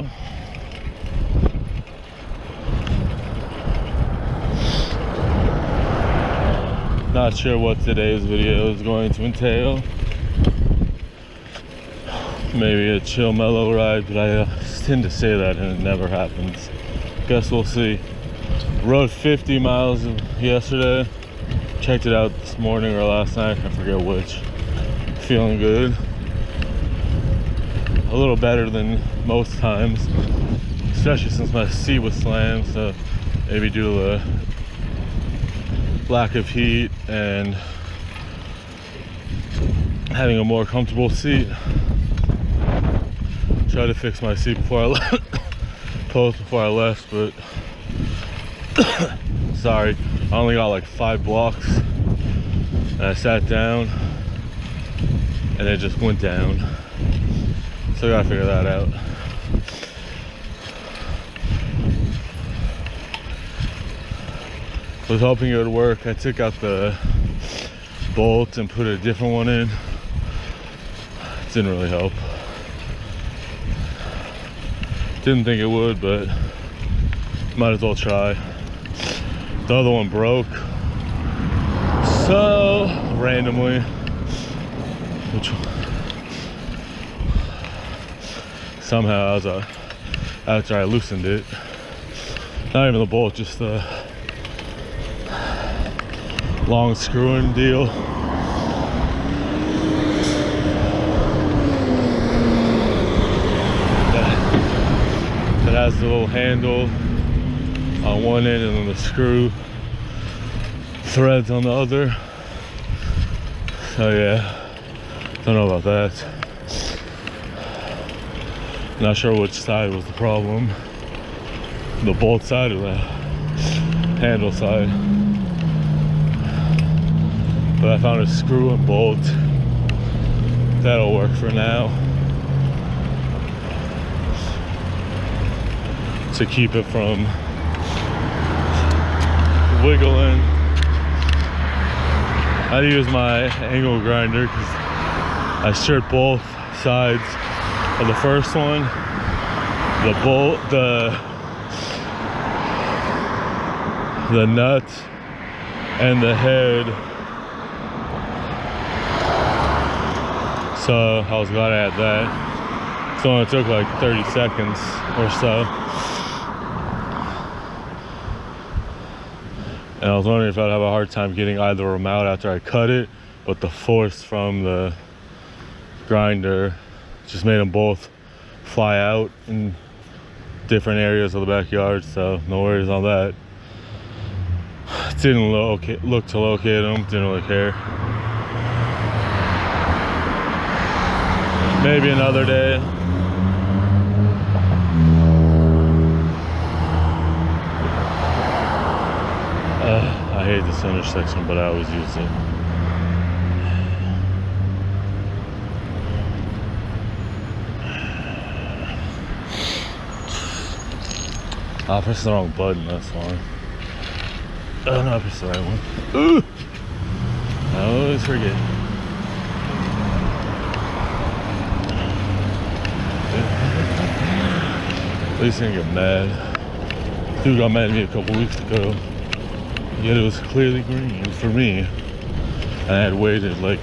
video. Not sure what today's video is going to entail. Maybe a chill, mellow ride, but I tend to say that and it never happens. Guess we'll see. Rode 50 miles yesterday. Checked it out this morning or last night, I forget which. Feeling good. A little better than most times, especially since my seat was slammed, so maybe due to the lack of heat and having a more comfortable seat. Tried to fix my seat before I left, before I left, but sorry, I only got like 5 blocks, and I sat down and it just went down. So I gotta figure that out. Was hoping it would work. I took out the bolt and put a different one in. It didn't really help. Didn't think it would, but might as well try. The other one broke. So randomly, somehow after I loosened it, not even the bolt, just the long screw-in deal. That has the little handle on one end and then the screw threads on the other. So yeah, don't know about that. Not sure which side was the problem, the bolt side or the handle side. But I found a screw and bolt that'll work for now to keep it from wiggling. I use my angle grinder because I stripped both sides of the first one. The bolt, the nut and the head. So I was glad I had that. So it took like 30 seconds or so. And I was wondering if I'd have a hard time getting either of them out after I cut it, but the force from the grinder just made them both fly out in different areas of the backyard, so no worries on that. Didn't look to locate them, didn't really care. Maybe another day. I hate this intersection, but I always use it. I pressed the wrong button, that's why. Oh no, I pressed the right one. Ooh! I always forget. At least I didn't get mad. Dude got mad at me a couple weeks ago. Yet it was clearly green for me. And I had waited like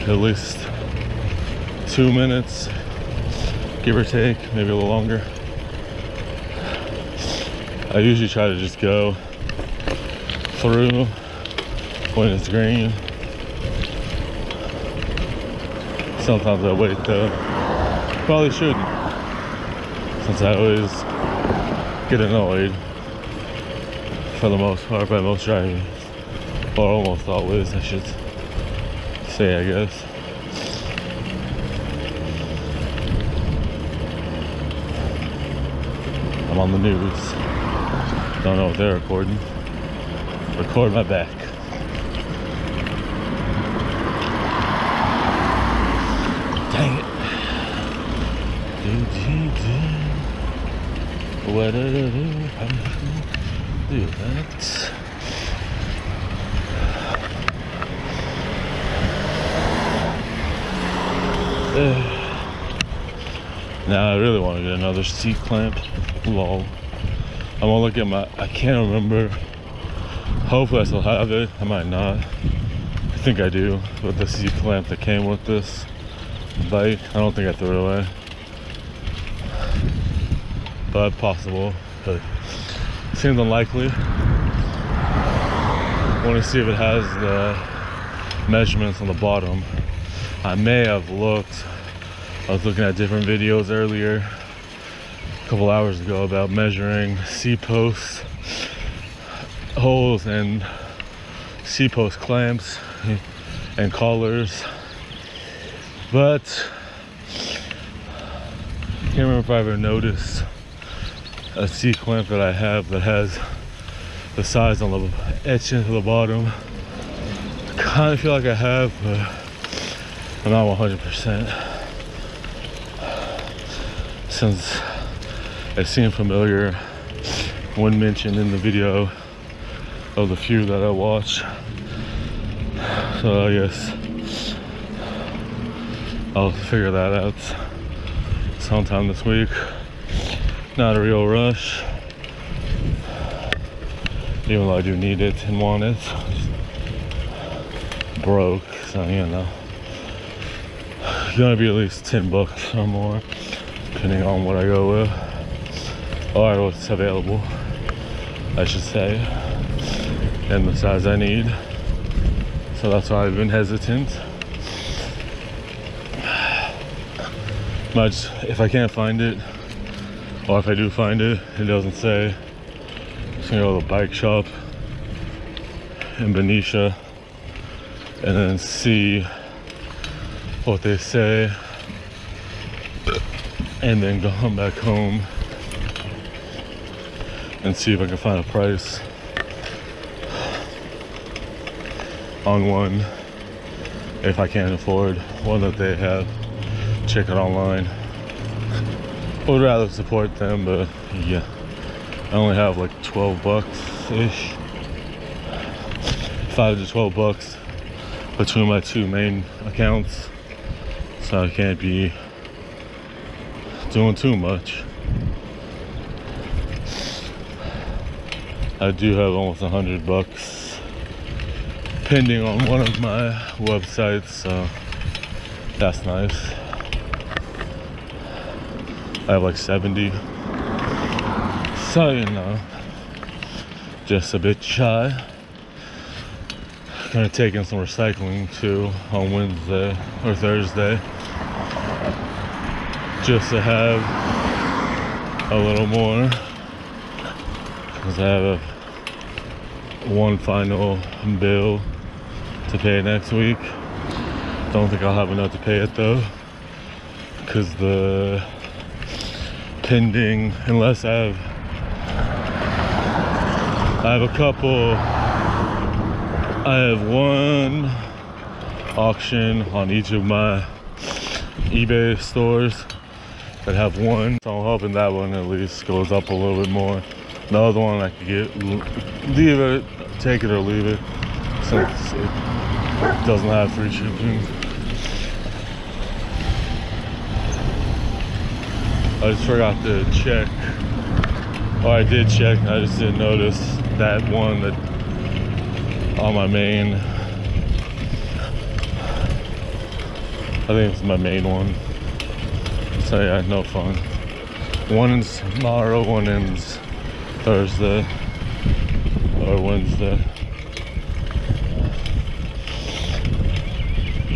at least 2 minutes, give or take, maybe a little longer. I usually try to just go through when it's green. Sometimes I wait though. Probably shouldn't, since I always get annoyed for the most part by most driving, or almost always I should say, I guess. I'm on the news. Don't know what they're recording. Record my back. Dang it. What do I do that? Now I really want to get another seat clamp. Lol. I'm gonna look at my, I can't remember. Hopefully I still have it. I might not. I think I do. With the seat clamp that came with this bike. I don't think I threw it away. But possible. But seems unlikely. I want to see if it has the measurements on the bottom. I may have looked. I was looking at different videos earlier, a couple hours ago, about measuring seat posts, holes, and seat post clamps and collars. But I can't remember if I ever noticed a seat clamp that I have that has the size on the etched into the bottom. I kind of feel like I have, but I'm not 100%. Since it seemed familiar when mentioned in the video of the few that I watched. So I guess I'll figure that out sometime this week. Not a real rush, even though I do need it and want it. Broke, so you know, it's gonna be at least $10 or more, depending on what I go with, or what's available, I should say, and the size I need. So that's why I've been hesitant. But if I can't find it, or if I do find it, it doesn't say, I'm just gonna go to the bike shop in Benicia and then see what they say, and then go back home and see if I can find a price on one if I can't afford one that they have. Check it online. I would rather support them, but yeah, I only have like $12-ish, $5 to $12 between my two main accounts, so I can't be doing too much. I do have almost $100 pending on one of my websites, so that's nice. I have like 70, so you know, just a bit shy. Gonna take in some recycling too on Wednesday or Thursday, just to have a little more, because I have one final bill to pay next week. Don't think I'll have enough to pay it though, because the pending, unless I have a couple. I have one auction on each of my eBay stores that have one, so I'm hoping that one at least goes up a little bit more. The other one I could leave it, take it or leave it, since it doesn't have free shipping. I just forgot to check, or I did check, I just didn't notice that one that on my main, I think it's my main one. So yeah, no fun. One ends tomorrow, one ends Thursday or Wednesday.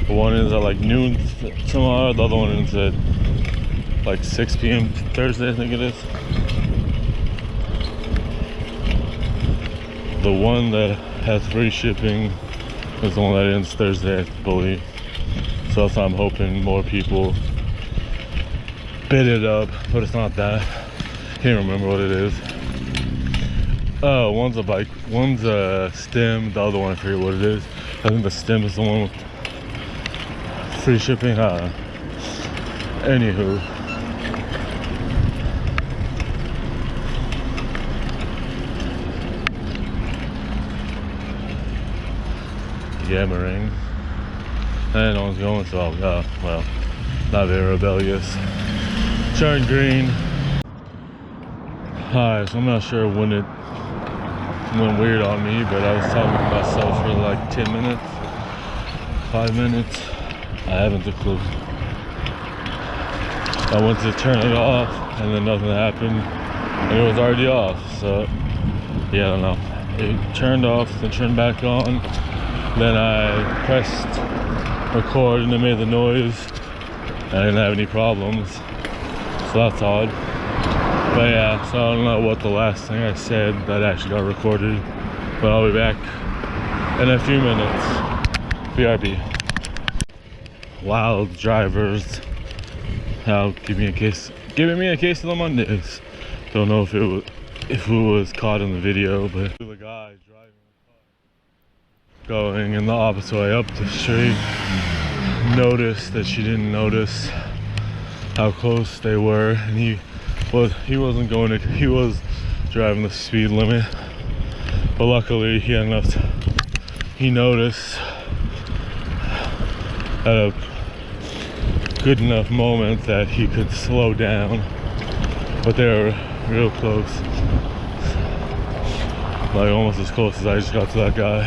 One ends at like noon tomorrow, the other one ends at like 6 p.m. Thursday, I think it is. The one that has free shipping is the one that ends Thursday, I believe. So that's why I'm hoping more people bid it up, but it's not that. Can't remember what it is. Oh, one's a bike, one's a stem, the other one I forget what it is. I think the stem is the one with free shipping. Anywho. Yammering, and no one's going, so I'll go. Well, not very rebellious. turned green. Alright, so I'm not sure when it went weird on me, but I was talking to myself for like 10 minutes, 5 minutes. I haven't a clue. I went to turn it off and then nothing happened and it was already off. So yeah, I don't know. It turned off, then turned back on. Then I pressed record and it made the noise. I didn't have any problems. So that's odd. But yeah, so I don't know what the last thing I said that actually got recorded. But I'll be back in a few minutes. BRB. Wild drivers out giving me a case of the Mondays. Don't know if it was caught in the video, but the guy driving the car going in the opposite way up the street noticed that she didn't notice how close they were, and he was driving the speed limit, but luckily he noticed at a good enough moment that he could slow down, but they were real close, like almost as close as I just got to that guy.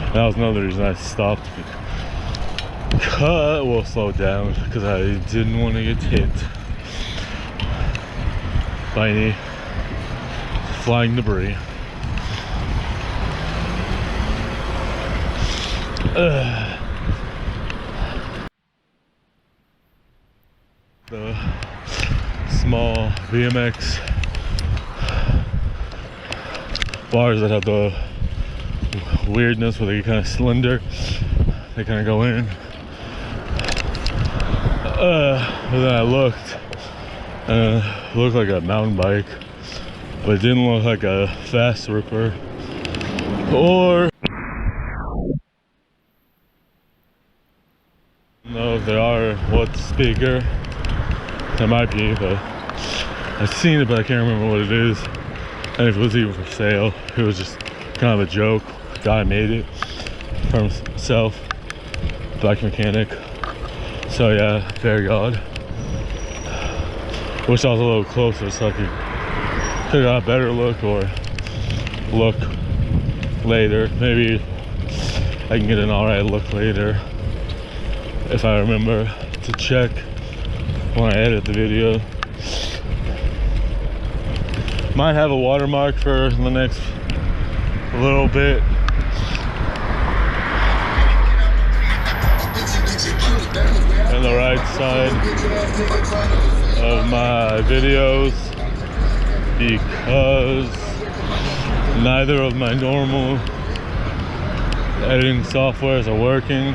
And that was another reason I stopped, slow down, because I didn't want to get hit by any flying debris. The small BMX bars that have the weirdness where they get kind of slender, they kind of go in. But then I looked and it looked like a mountain bike, but it didn't look like a fast ripper or no, if they are, what speaker. It might be, but I've seen it, but I can't remember what it is. And if it was even for sale, it was just kind of a joke. The guy made it for himself, bike mechanic. So yeah, very odd. Wish I was a little closer so I could have got a better look or look later. Maybe I can get an alright look later if I remember to check when I edit the video. Might have a watermark for the next little bit. On the right side of my videos, because neither of my normal editing softwares are working,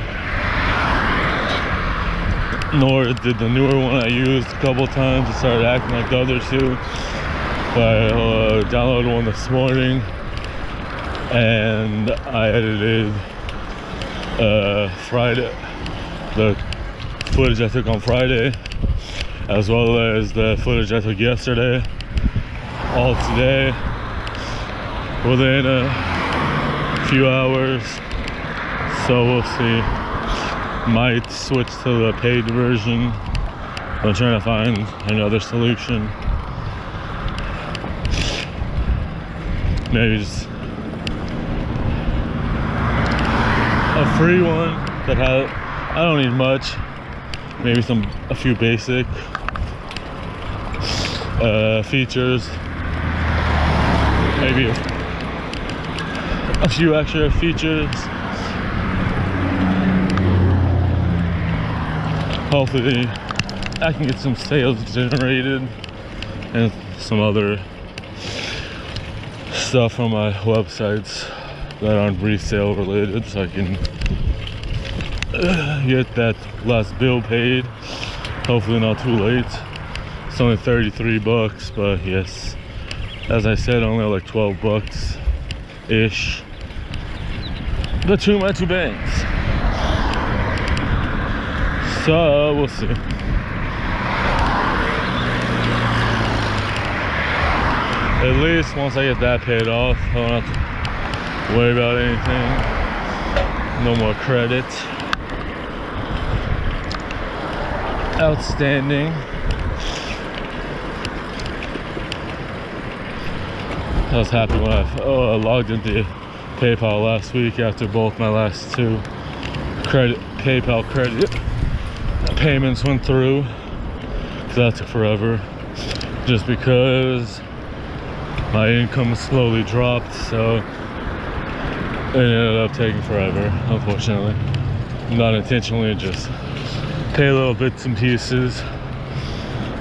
nor did the newer one I used a couple times. It started acting like the other two. But I downloaded one this morning and I edited Friday, the footage I took on Friday, as well as the footage I took yesterday, all today within a few hours. So we'll see. Might switch to the paid version. I'm trying to find another solution. Maybe just a free one that has, I don't need much. Maybe a few basic features. Maybe a few extra features. Hopefully I can get some sales generated and some other stuff from my websites that aren't resale related, so I can get that last bill paid. Hopefully not too late. It's only 33 bucks, but yes, as I said, only like 12 bucks ish. The two my two banks. So we'll see. At least once I get that paid off, I don't have to worry about anything. No more credit. outstanding. I was happy when I logged into PayPal last week after both my last two PayPal credit payments went through, because that took forever just because my income slowly dropped, so it ended up taking forever, unfortunately. Not intentionally, just pay little bits and pieces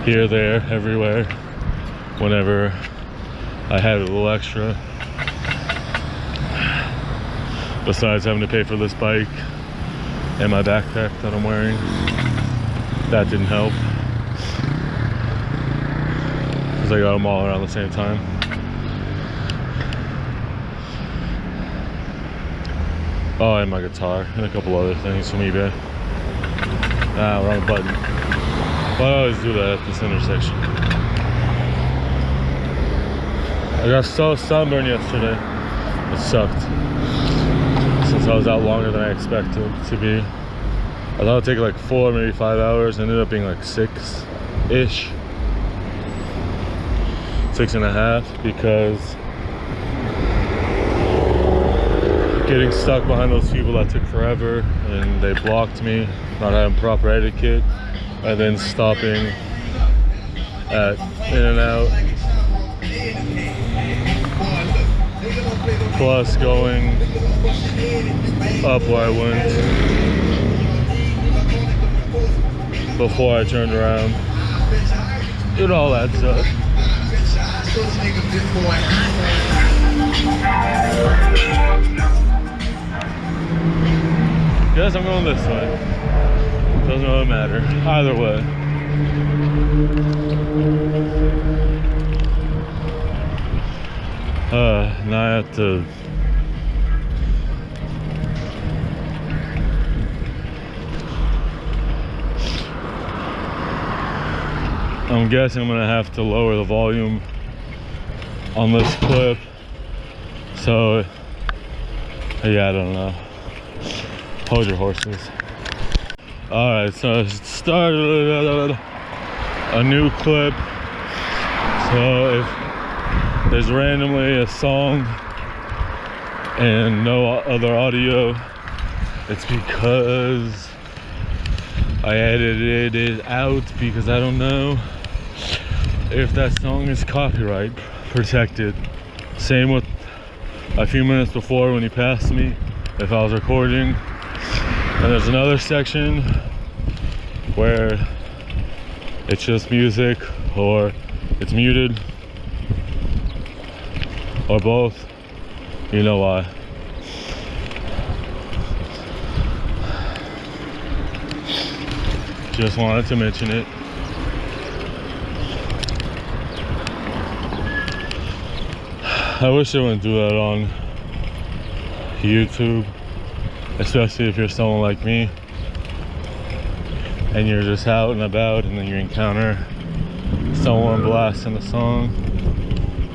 here, there, everywhere whenever I had a little extra, besides having to pay for this bike and my backpack that I'm wearing. That didn't help, because I got them all around the same time. Oh, and my guitar and a couple other things from eBay. Ah, wrong button. But I always do that at this intersection. I got so sunburned yesterday. It sucked. Since I was out longer than I expected to be. I thought it'd take like 4, maybe 5 hours. It ended up being like 6-ish. 6.5, because getting stuck behind those people that took forever, and they blocked me, not having proper etiquette, and then stopping at In-N-Out, plus going up where I went before I turned around. It all adds up. Guess I'm going this way. Doesn't really matter. Either way. Now I have to I'm guessing I'm gonna have to lower the volume on this clip. So yeah, I don't know. Hold your horses. Alright, so I started a new clip. So if there's randomly a song and no other audio, it's because I edited it out, because I don't know if that song is copyright protected. Same with a few minutes before when he passed me, if I was recording. And there's another section where it's just music, or it's muted, or both. You know why. Just wanted to mention it. I wish they wouldn't do that on YouTube, especially if you're someone like me and you're just out and about and then you encounter someone blasting a song.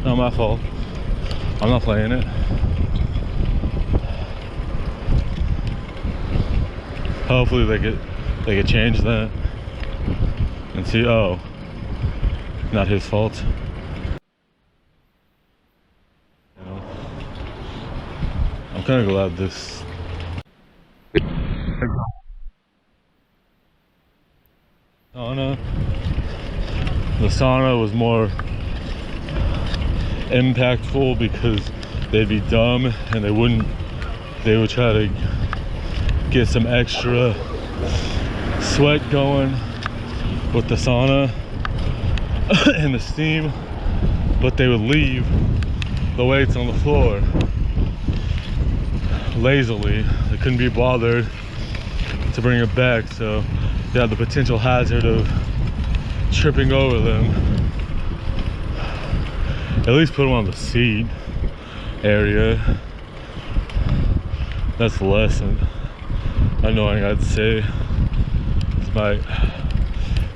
Not my fault. I'm not playing it. Hopefully they could change that and see, oh, not his fault. You know, I'm kind of glad this the sauna was more impactful, because they'd be dumb and they would try to get some extra sweat going with the sauna and the steam, but they would leave the weights on the floor lazily. They couldn't be bothered to bring it back, so they had the potential hazard of tripping over them. At least put them on the seat area. That's the lesson. Annoying, I'd say.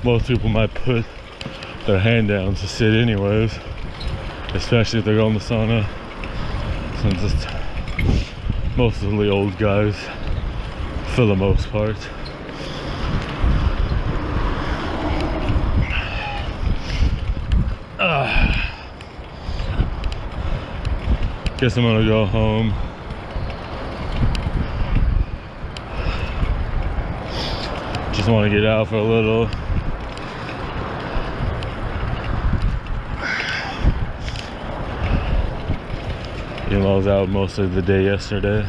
Most people might put their hand down to sit anyways, especially if they go in the sauna, since it's mostly old guys for the most part. Guess I'm gonna go home. Just want to get out for a little. You know, I was out most of the day yesterday.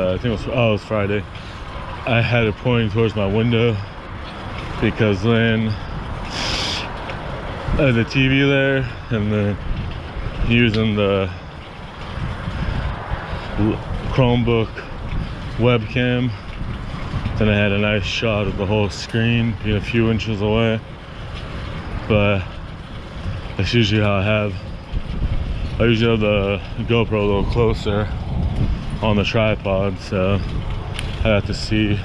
I think it was Friday. I had it pointing towards my window because then I had the TV there and then using the Chromebook webcam, then I had a nice shot of the whole screen being a few inches away. But that's usually how I usually have the GoPro a little closer on the tripod, so I have to see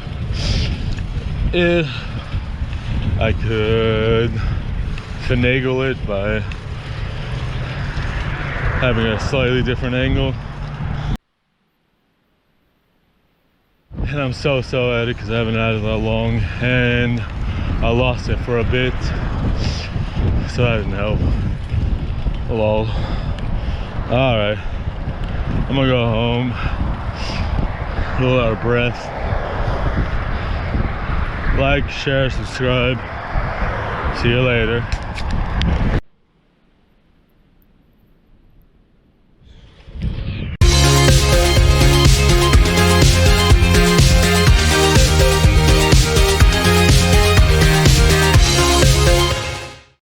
if I could finagle it by having a slightly different angle. And I'm so at it because I haven't had it that long and I lost it for a bit, so that didn't help. Lol. Alright, I'm gonna go home, a little out of breath. Like, share, subscribe. See you later.